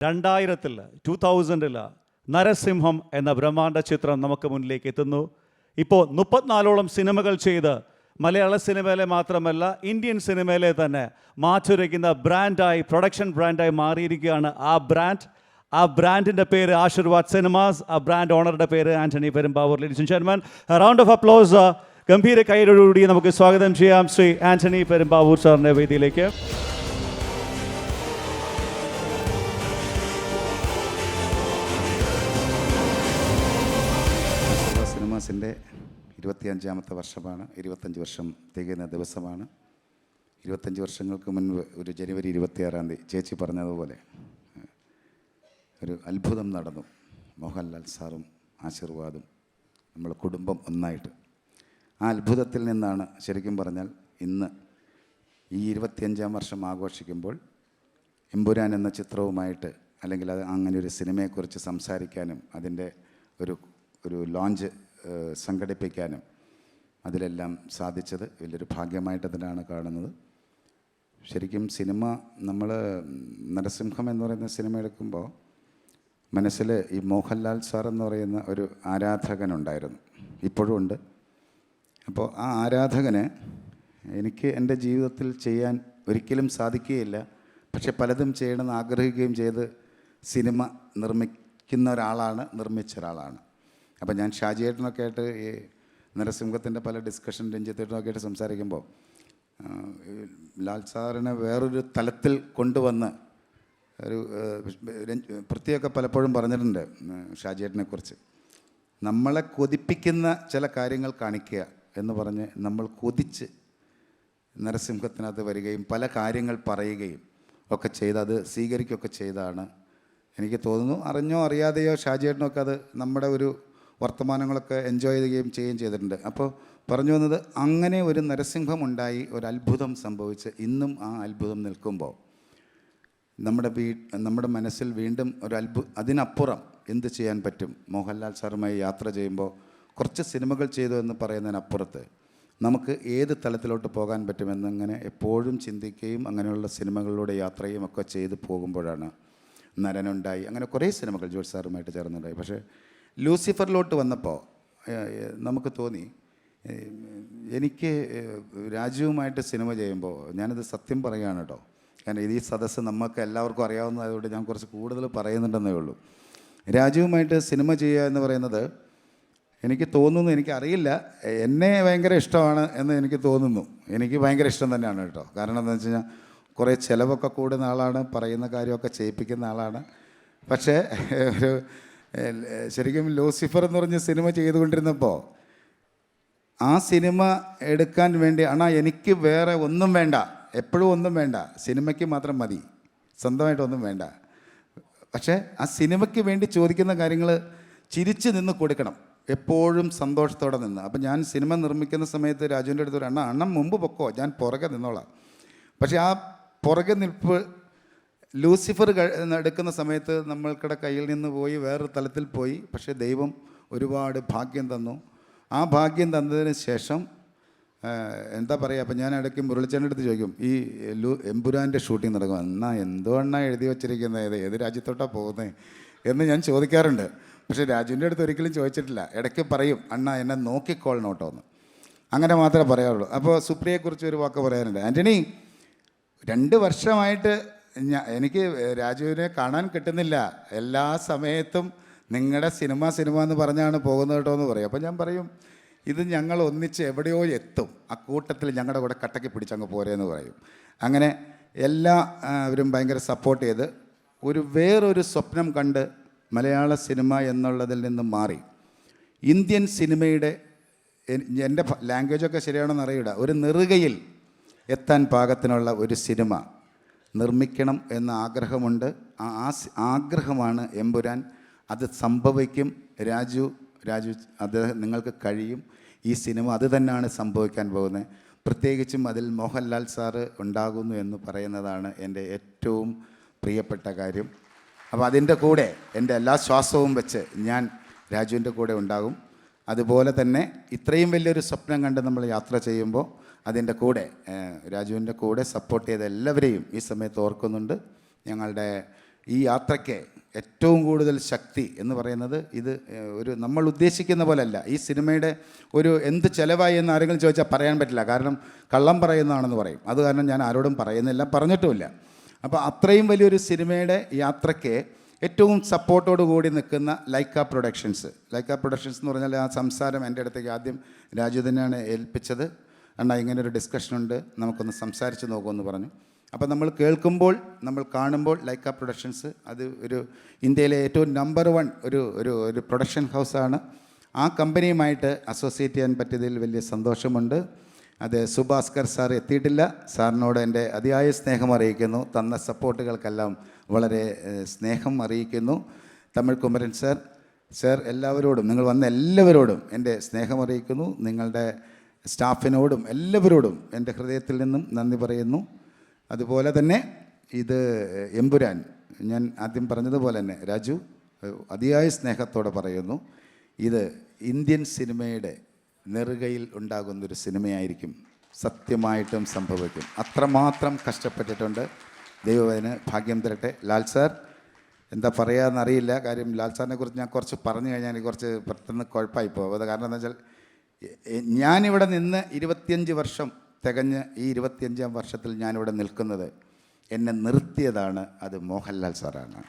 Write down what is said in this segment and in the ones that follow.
2000-ൽ 2000-ൽ നരസിംഹം എന്ന ബ്രഹ്മാണ്ഡ ചിത്രം നമുക്ക് മുന്നിലേക്ക് എത്തുന്നു. ഇപ്പോൾ 34ഓളം സിനിമകൾ ചെയ്ത് മലയാള സിനിമയിലെ മാത്രമല്ല ഇന്ത്യൻ സിനിമയിലെ തന്നെ മാറ്റുരയ്ക്കുന്ന ബ്രാൻഡായി, പ്രൊഡക്ഷൻ ബ്രാൻഡായി മാറിയിരിക്കുകയാണ് ആ ബ്രാൻഡിൻ്റെ പേര് ആശീർവാദ് സിനിമാസ്. ആ ബ്രാൻഡ് ഓണറുടെ പേര് Antony Perumbavoor. Ladies and gentlemen, round of applause ഗംഭീര കൈയോടുകൂടി നമുക്ക് സ്വാഗതം ചെയ്യാം ശ്രീ ആൻ്റണി പെരുമ്പാവൂർ സാറിൻ്റെ വേദിയിലേക്ക്. സിനിമാസിൻ്റെ 25ാമത്തെ വർഷമാണ്. 25 വർഷം തികയുന്ന ദിവസമാണ്. 25 വർഷങ്ങൾക്ക് മുൻപ് ഒരു ജനുവരി 26-ാം തീയതി ചേച്ചി പറഞ്ഞതുപോലെ ഒരു അത്ഭുതം നടന്നു. മോഹൻലാൽ സാറും ആശീർവാദും നമ്മളെ കുടുംബം ഒന്നായിട്ട്. ആ അത്ഭുതത്തിൽ നിന്നാണ് ശരിക്കും പറഞ്ഞാൽ ഇന്ന് ഈ 25ാം വർഷം ആഘോഷിക്കുമ്പോൾ എമ്പുരാൻ എന്ന ചിത്രവുമായിട്ട്, അല്ലെങ്കിൽ അത് അങ്ങനെ ഒരു സിനിമയെക്കുറിച്ച് സംസാരിക്കാനും അതിൻ്റെ ഒരു ലോഞ്ച് സംഘടിപ്പിക്കാനും അതിലെല്ലാം സാധിച്ചത് വലിയൊരു ഭാഗ്യമായിട്ട് തന്നെയാണ് കാണുന്നത്. ശരിക്കും സിനിമ, നമ്മൾ നരസിംഹം എന്ന് പറയുന്ന സിനിമ എടുക്കുമ്പോൾ മനസ്സിൽ ഈ മോഹൻലാൽ സാർ എന്ന് പറയുന്ന ഒരു ആരാധകനുണ്ടായിരുന്നു, ഇപ്പോഴും ഉണ്ട്. അപ്പോൾ ആ ആരാധകന് എനിക്ക് എൻ്റെ ജീവിതത്തിൽ ചെയ്യാൻ ഒരിക്കലും സാധിക്കുകയില്ല, പക്ഷെ പലതും ചെയ്യണമെന്ന് ആഗ്രഹിക്കുകയും ചെയ്ത് സിനിമ നിർമ്മിച്ച ഒരാളാണ്. അപ്പോൾ ഞാൻ ഷാജിയേട്ടനൊക്കെ ആയിട്ട് ഈ നരസിംഹത്തിൻ്റെ പല ഡിസ്കഷൻ, രഞ്ജിത്തേട്ടനൊക്കെ ആയിട്ട് സംസാരിക്കുമ്പോൾ ലാൽ സാറിനെ വേറൊരു തലത്തിൽ കൊണ്ടുവന്ന് ഒരു പ്രത്യേക പലപ്പോഴും പറഞ്ഞിട്ടുണ്ട് ഷാജിയേട്ടനെക്കുറിച്ച്. നമ്മളെ കൊതിപ്പിക്കുന്ന ചില കാര്യങ്ങൾ കാണിക്കുക എന്ന് പറഞ്ഞ് നമ്മൾ കൊതിച്ച് നരസിംഹത്തിനകത്ത് വരികയും പല കാര്യങ്ങൾ പറയുകയും ഒക്കെ ചെയ്ത് അത് സ്വീകരിക്കുകയൊക്കെ ചെയ്താണ് എനിക്ക് തോന്നുന്നു. അറിഞ്ഞോ അറിയാതെയോ ഷാജിയേട്ടനൊക്കെ അത് നമ്മുടെ ഒരു വർത്തമാനങ്ങളൊക്കെ എൻജോയ് ചെയ്യുകയും ചെയ്തിട്ടുണ്ട്. അപ്പോൾ പറഞ്ഞു വന്നത്, അങ്ങനെ ഒരു നരസിംഹമുണ്ടായി, ഒരു അത്ഭുതം സംഭവിച്ച് ഇന്നും ആ അത്ഭുതം നിൽക്കുമ്പോൾ നമ്മുടെ മനസ്സിൽ വീണ്ടും അതിനപ്പുറം എന്ത് ചെയ്യാൻ പറ്റും? മോഹൻലാൽ സാറുമായി യാത്ര ചെയ്യുമ്പോൾ കുറച്ച് സിനിമകൾ ചെയ്തു എന്ന് പറയുന്നതിനപ്പുറത്ത് നമുക്ക് ഏത് തലത്തിലോട്ട് പോകാൻ പറ്റുമെന്നിങ്ങനെ എപ്പോഴും ചിന്തിക്കുകയും അങ്ങനെയുള്ള സിനിമകളിലൂടെ യാത്രയും ഒക്കെ ചെയ്ത് പോകുമ്പോഴാണ് നരനുണ്ടായി. അങ്ങനെ കുറേ സിനിമകൾ ജോർജ് സാറുമായിട്ട് ചേർന്നുണ്ടായി. പക്ഷേ ലൂസിഫറിലോട്ട് വന്നപ്പോൾ നമുക്ക് തോന്നി, എനിക്ക് രാജുവുമായിട്ട് സിനിമ ചെയ്യുമ്പോൾ, ഞാനിത് സത്യം പറയുകയാണ് കേട്ടോ, കാരണം ഈ സദസ്സ് നമുക്ക് എല്ലാവർക്കും അറിയാവുന്നതായതുകൊണ്ട് ഞാൻ കുറച്ച് കൂടുതൽ പറയുന്നുണ്ടെന്നേ ഉള്ളൂ. രാജുവുമായിട്ട് സിനിമ ചെയ്യുക എന്ന് പറയുന്നത് എനിക്ക് തോന്നുന്നു, എനിക്കറിയില്ല, എന്നെ ഭയങ്കര ഇഷ്ടമാണ് എന്ന് എനിക്ക് തോന്നുന്നു. എനിക്ക് ഭയങ്കര ഇഷ്ടം തന്നെയാണ് കേട്ടോ. കാരണം എന്താണെന്ന് വെച്ച് കഴിഞ്ഞാൽ കുറേ ചിലവൊക്കെ കൂടുന്ന ആളാണ്, പറയുന്ന കാര്യമൊക്കെ ചെയ്യിപ്പിക്കുന്ന ആളാണ്. പക്ഷേ ശരിക്കും ലൂസിഫർ എന്ന് പറഞ്ഞ സിനിമ ചെയ്തുകൊണ്ടിരുന്നപ്പോൾ ആ സിനിമ എടുക്കാൻ വേണ്ടി, എനിക്ക് വേറെ ഒന്നും വേണ്ട, എപ്പോഴും ഒന്നും വേണ്ട, സിനിമയ്ക്ക് മാത്രം മതി, സ്വന്തമായിട്ടൊന്നും വേണ്ട. പക്ഷേ ആ സിനിമയ്ക്ക് വേണ്ടി ചോദിക്കുന്ന കാര്യങ്ങൾ ചിരിച്ച് നിന്ന് കൊടുക്കണം, എപ്പോഴും സന്തോഷത്തോടെ നിന്ന്. അപ്പം ഞാൻ സിനിമ നിർമ്മിക്കുന്ന സമയത്ത് രാജുവിൻ്റെ അടുത്ത് അണ്ണൻ മുമ്പ് പൊക്കോ, ഞാൻ പുറകെ നിന്നോളാം. പക്ഷേ ആ പുറകെ നിൽപ്പ് ലൂസിഫർ എടുക്കുന്ന സമയത്ത് നമ്മൾക്കിടെ കയ്യിൽ നിന്ന് പോയി വേറൊരു തലത്തിൽ പോയി. പക്ഷേ ദൈവം ഒരുപാട് ഭാഗ്യം തന്നു. ആ ഭാഗ്യം തന്നതിന് ശേഷം എന്താ പറയുക, അപ്പം ഞാൻ ഇടയ്ക്ക് മുരളിച്ചേൻ്റെ അടുത്ത് ചോദിക്കും, ഈ എമ്പുരാൻ്റെ ഷൂട്ടിംഗ് നടക്കും, എന്തോ എഴുതി വച്ചിരിക്കുന്നത്, ഏത് രാജ്യത്തോട്ടാണ് പോകുന്നത് എന്ന് ഞാൻ ചോദിക്കാറുണ്ട്. പക്ഷേ രാജുവിൻ്റെ അടുത്ത് ഒരിക്കലും ചോദിച്ചിട്ടില്ല. ഇടയ്ക്ക് പറയും, എന്നെ നോക്കിക്കോളണം കേട്ടോ എന്ന്. അങ്ങനെ മാത്രമേ പറയാറുള്ളൂ. അപ്പോൾ സുപ്രിയയെക്കുറിച്ച് ഒരു വാക്ക് പറയാനുണ്ട്. ആൻ്റണി, 2 വർഷമായിട്ട് എനിക്ക് രാജുവിനെ കാണാൻ കിട്ടുന്നില്ല, എല്ലാ സമയത്തും നിങ്ങളുടെ സിനിമ എന്ന് പറഞ്ഞാണ് പോകുന്നത് കേട്ടോ എന്ന് പറയും. അപ്പോൾ ഞാൻ പറയും, ഇത് ഞങ്ങൾ ഒന്നിച്ച് എവിടെയോ എത്തും, ആ കൂട്ടത്തിൽ ഞങ്ങളുടെ കൂടെ കട്ടയ്ക്ക് പിടിച്ചങ്ങ് പോരെന്ന് പറയും. അങ്ങനെ എല്ലാവരും ഭയങ്കര സപ്പോർട്ട് ചെയ്ത് വേറൊരു സ്വപ്നം കണ്ട് മലയാള സിനിമ എന്നുള്ളതിൽ നിന്ന് മാറി ഇന്ത്യൻ സിനിമയുടെ, എൻ്റെ ലാംഗ്വേജൊക്കെ ശരിയാണെന്ന് അറിയില്ല, ഒരു നെറുകയിൽ എത്താൻ പാകത്തിനുള്ള ഒരു സിനിമ നിർമ്മിക്കണം എന്ന ആഗ്രഹമുണ്ട്. ആ ആഗ്രഹമാണ് എമ്പുരാൻ. അത് സംഭവിക്കും. രാജു അത് നിങ്ങൾക്ക് കഴിയും. ഈ സിനിമ അത് തന്നെയാണ് സംഭവിക്കാൻ പോകുന്നത്. പ്രത്യേകിച്ചും അതിൽ മോഹൻലാൽ സാറ് ഉണ്ടാകുന്നു എന്ന് പറയുന്നതാണ് എൻ്റെ ഏറ്റവും പ്രിയപ്പെട്ട കാര്യം. അപ്പോൾ അതിൻ്റെ കൂടെ എൻ്റെ എല്ലാ ശ്വാസവും വെച്ച് ഞാൻ രാജുവിൻ്റെ കൂടെ ഉണ്ടാകും. അതുപോലെ തന്നെ ഇത്രയും വലിയൊരു സ്വപ്നം കണ്ട് നമ്മൾ യാത്ര ചെയ്യുമ്പോൾ അതിൻ്റെ കൂടെ, രാജുവിൻ്റെ കൂടെ സപ്പോർട്ട് ചെയ്ത എല്ലാവരെയും ഈ സമയത്ത് ഓർക്കുന്നുണ്ട്. ഞങ്ങളുടെ ഈ യാത്രയ്ക്ക് ഏറ്റവും കൂടുതൽ ശക്തി എന്ന് പറയുന്നത് ഇത് ഒരു നമ്മൾ ഉദ്ദേശിക്കുന്ന പോലെയല്ല. ഈ സിനിമയുടെ ഒരു എന്ത് ചിലവായി എന്ന് ആരെങ്കിലും ചോദിച്ചാൽ പറയാൻ പറ്റില്ല, കാരണം കള്ളം പറയുന്നതാണെന്ന് പറയും. അത് കാരണം ഞാൻ ആരോടും പറയുന്നില്ല, പറഞ്ഞിട്ടുമില്ല. അപ്പോൾ അത്രയും വലിയൊരു സിനിമയുടെ യാത്രയ്ക്ക് ഏറ്റവും സപ്പോർട്ടോട് കൂടി നിൽക്കുന്ന ലൈക്ക പ്രൊഡക്ഷൻസ് എന്ന് പറഞ്ഞാൽ ആ സംസാരം എൻ്റെ അടുത്തേക്ക് ആദ്യം രാജു തന്നെയാണ് ഏൽപ്പിച്ചത്. അണ്ണാ ഇങ്ങനൊരു ഡിസ്കഷനുണ്ട്, നമുക്കൊന്ന് സംസാരിച്ച് നോക്കുമെന്ന് പറഞ്ഞു. അപ്പോൾ നമ്മൾ കേൾക്കുമ്പോൾ, നമ്മൾ കാണുമ്പോൾ ലൈക്ക പ്രൊഡക്ഷൻസ് അത് ഒരു ഇന്ത്യയിലെ ഏറ്റവും നമ്പർ 1 ഒരു പ്രൊഡക്ഷൻ ഹൗസാണ്. ആ കമ്പനിയുമായിട്ട് അസോസിയേറ്റ് ചെയ്യാൻ പറ്റിയതിൽ വലിയ സന്തോഷമുണ്ട്. അത് സുഭാസ്കർ സാർ എത്തിയിട്ടില്ല. സാറിനോട് എൻ്റെ അതിയായ സ്നേഹം അറിയിക്കുന്നു. തന്ന സപ്പോർട്ടുകൾക്കെല്ലാം വളരെ സ്നേഹം അറിയിക്കുന്നു. തമിഴ് കുമരൻ സാർ എല്ലാവരോടും, നിങ്ങൾ വന്ന എല്ലാവരോടും എൻ്റെ സ്നേഹം അറിയിക്കുന്നു. നിങ്ങളുടെ സ്റ്റാഫിനോടും എല്ലാവരോടും എൻ്റെ ഹൃദയത്തിൽ നിന്നും നന്ദി പറയുന്നു. അതുപോലെ തന്നെ ഇത് എമ്പുരാൻ, ഞാൻ ആദ്യം പറഞ്ഞതുപോലെ തന്നെ രാജു അതിയായ സ്നേഹത്തോടെ പറയുന്നു, ഇത് ഇന്ത്യൻ സിനിമയുടെ നെറുകയിൽ ഉണ്ടാകുന്നൊരു സിനിമയായിരിക്കും. സത്യമായിട്ടും സംഭവിക്കും. അത്രമാത്രം കഷ്ടപ്പെട്ടിട്ടുണ്ട്. ദൈവം അതിന് ഭാഗ്യം തരട്ടെ. ലാൽ സാർ എന്താ പറയുകയെന്നറിയില്ല, കാര്യം ലാൽ സാറിനെ കുറിച്ച് ഞാൻ കുറച്ച് പറഞ്ഞു കഴിഞ്ഞാൽ എനിക്ക് കുറച്ച് പെട്ടെന്ന് കുഴപ്പമായി പോകും. അത് കാരണം എന്താ വെച്ചാൽ ഞാനിവിടെ നിന്ന് 25 വർഷം തികഞ്ഞ് ഈ 25ാം വർഷത്തിൽ ഞാനിവിടെ നിൽക്കുന്നത്, എന്നെ നിർത്തിയതാണ് അത് മോഹൻലാൽ സാറാണ്.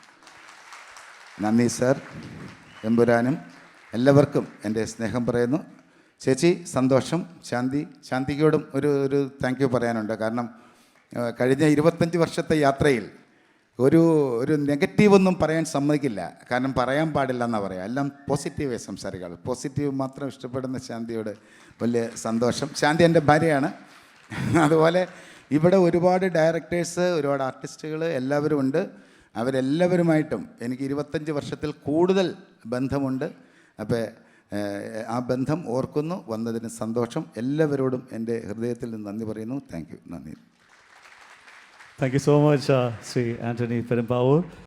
നന്ദി സാർ. എമ്പുരാനും എല്ലാവർക്കും എൻ്റെ സ്നേഹം പറയുന്നു. ചേച്ചി സന്തോഷം. ശാന്തിയോടും ഒരു താങ്ക് യു പറയാനുണ്ട്. കാരണം കഴിഞ്ഞ 25 വർഷത്തെ യാത്രയിൽ ഒരു നെഗറ്റീവൊന്നും പറയാൻ സമ്മതിക്കില്ല, കാരണം പറയാൻ പാടില്ല എന്നാണ് പറയുക. എല്ലാം പോസിറ്റീവേ സംസാരിക്കാറ്. പോസിറ്റീവ് മാത്രം ഇഷ്ടപ്പെടുന്ന ശാന്തിയോട് വലിയ സന്തോഷം. ശാന്തി എൻ്റെ ഭാര്യയാണ്. അതുപോലെ ഇവിടെ ഒരുപാട് ഡയറക്ടേഴ്സ്, ഒരുപാട് ആർട്ടിസ്റ്റുകൾ എല്ലാവരും ഉണ്ട്. അവരെല്ലാവരുമായിട്ടും എനിക്ക് 25 വർഷത്തിൽ കൂടുതൽ ബന്ധമുണ്ട്. അപ്പോൾ ആ ബന്ധം ഓർക്കുന്നു. വന്നതിന് സന്തോഷം. എല്ലാവരോടും എൻ്റെ ഹൃദയത്തിൽ നിന്ന് നന്ദി പറയുന്നു. Thank you. നന്ദി. Thank you so much, Sri Anthony Perumbavoor.